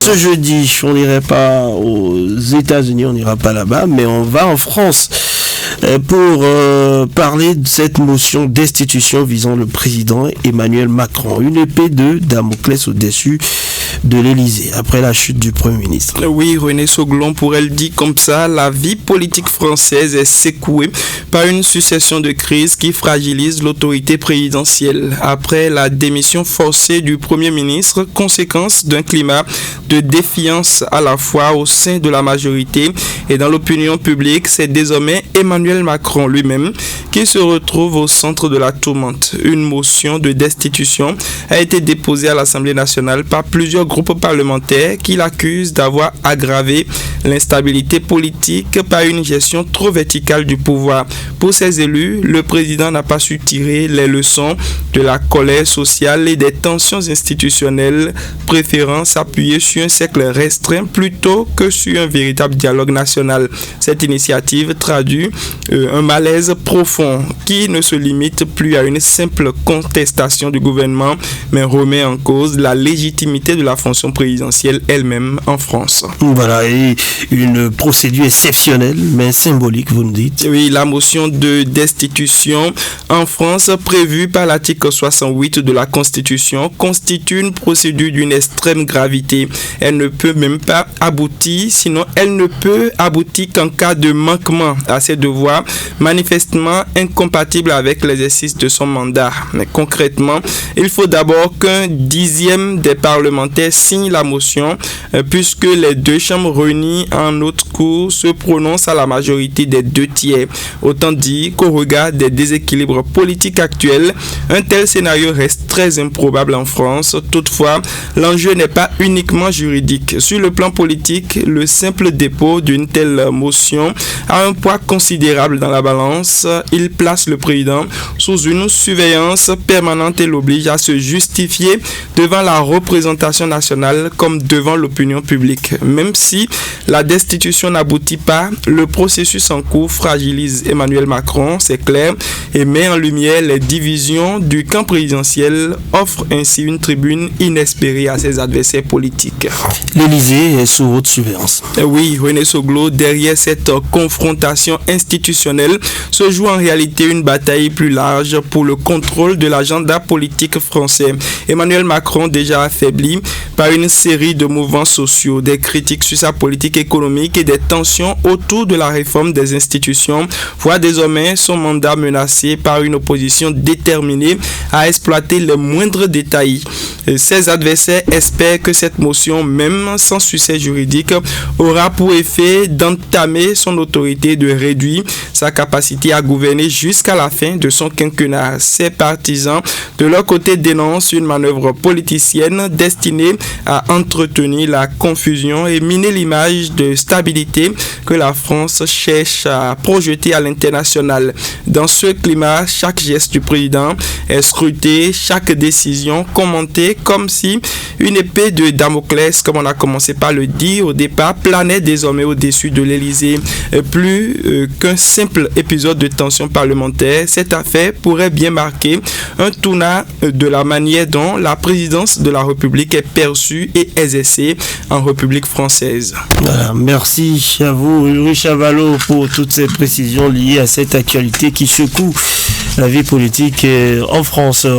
ce jeudi, on n'irait pas aux États-Unis, on n'ira pas là-bas, mais on va en France pour parler de cette motion destitution visant le président Emmanuel Macron. Une épée de Damoclès au-dessus de l'Élysée, après la chute du Premier ministre. Oui, René Sauglon pourrait le dire comme ça, la vie politique française est secouée par une succession de crises qui fragilisent l'autorité présidentielle. Après la démission forcée du Premier ministre, conséquence d'un climat de défiance à la fois au sein de la majorité et dans l'opinion publique, c'est désormais Emmanuel Macron lui-même qui se retrouve au centre de la tourmente. Une motion de destitution a été déposée à l'Assemblée nationale par plusieurs groupes parlementaires qui l'accusent d'avoir aggravé l'instabilité politique par une gestion trop verticale du pouvoir. Pour ces élus, le président n'a pas su tirer les leçons de la colère sociale et des tensions institutionnelles, préférant s'appuyer sur un cercle restreint plutôt que sur un véritable dialogue national. Cette initiative traduit un malaise profond qui ne se limite plus à une simple contestation du gouvernement, mais remet en cause la légitimité de la fonction présidentielle elle-même en France. Voilà, et une procédure exceptionnelle, mais symbolique, vous nous dites. Oui, la motion de destitution en France, prévue par l'article 68 de la Constitution, constitue une procédure d'une extrême gravité. Elle ne peut même pas aboutir, sinon elle ne peut aboutir qu'en cas de manquement à ses devoirs, manifestement incompatible avec l'exercice de son mandat. Mais concrètement, il faut d'abord qu'un dixième des parlementaires signe la motion, puisque les deux chambres réunies en haute cour se prononcent à la majorité des 2/3. Autant dire qu'au regard des déséquilibres politiques actuels, un tel scénario reste très improbable en France. Toutefois, l'enjeu n'est pas uniquement juridique. Sur le plan politique, le simple dépôt d'une telle motion a un poids considérable dans la balance. Il place le président sous une surveillance permanente et l'oblige à se justifier devant la représentation nationale comme devant l'opinion publique. Même si la destitution n'aboutit pas, le processus en cours fragilise Emmanuel Macron, c'est clair, et met en lumière les divisions du camp présidentiel, offre ainsi une tribune inespérée à ses adversaires politiques. L'Élysée est sous haute surveillance. Oui, René Sauglon, derrière cette confrontation institutionnelle se joue en réalité une bataille plus large pour le contrôle de l'agenda politique français. Emmanuel Macron, déjà affaibli par une série de mouvements sociaux, des critiques sur sa politique économique et des tensions autour de la réforme des institutions, voit désormais son mandat menacé par une opposition déterminée à exploiter les moindres détails. Ses adversaires espèrent que cette motion, même sans succès juridique, aura pour effet d'entamer son autorité, de réduire sa capacité à gouverner jusqu'à la fin de son quinquennat. Ses partisans, de leur côté, dénoncent une manœuvre politicienne destinée à entretenir la confusion et miner l'image de stabilité que la France cherche à projeter à l'international. Dans ce climat, chaque geste du président est scruté, chaque décision commentée comme si une épée de Damoclès, comme on a commencé par le dire au départ, planait désormais au-dessus de l'Élysée. Plus qu'un simple épisode de tension parlementaire, cette affaire pourrait bien marquer un tournant de la manière dont la présidence de la République est perçue et exercée en République française. Voilà, merci à vous, Louis Chavalot, pour toutes ces précisions liées à cette actualité qui secoue la vie politique en France.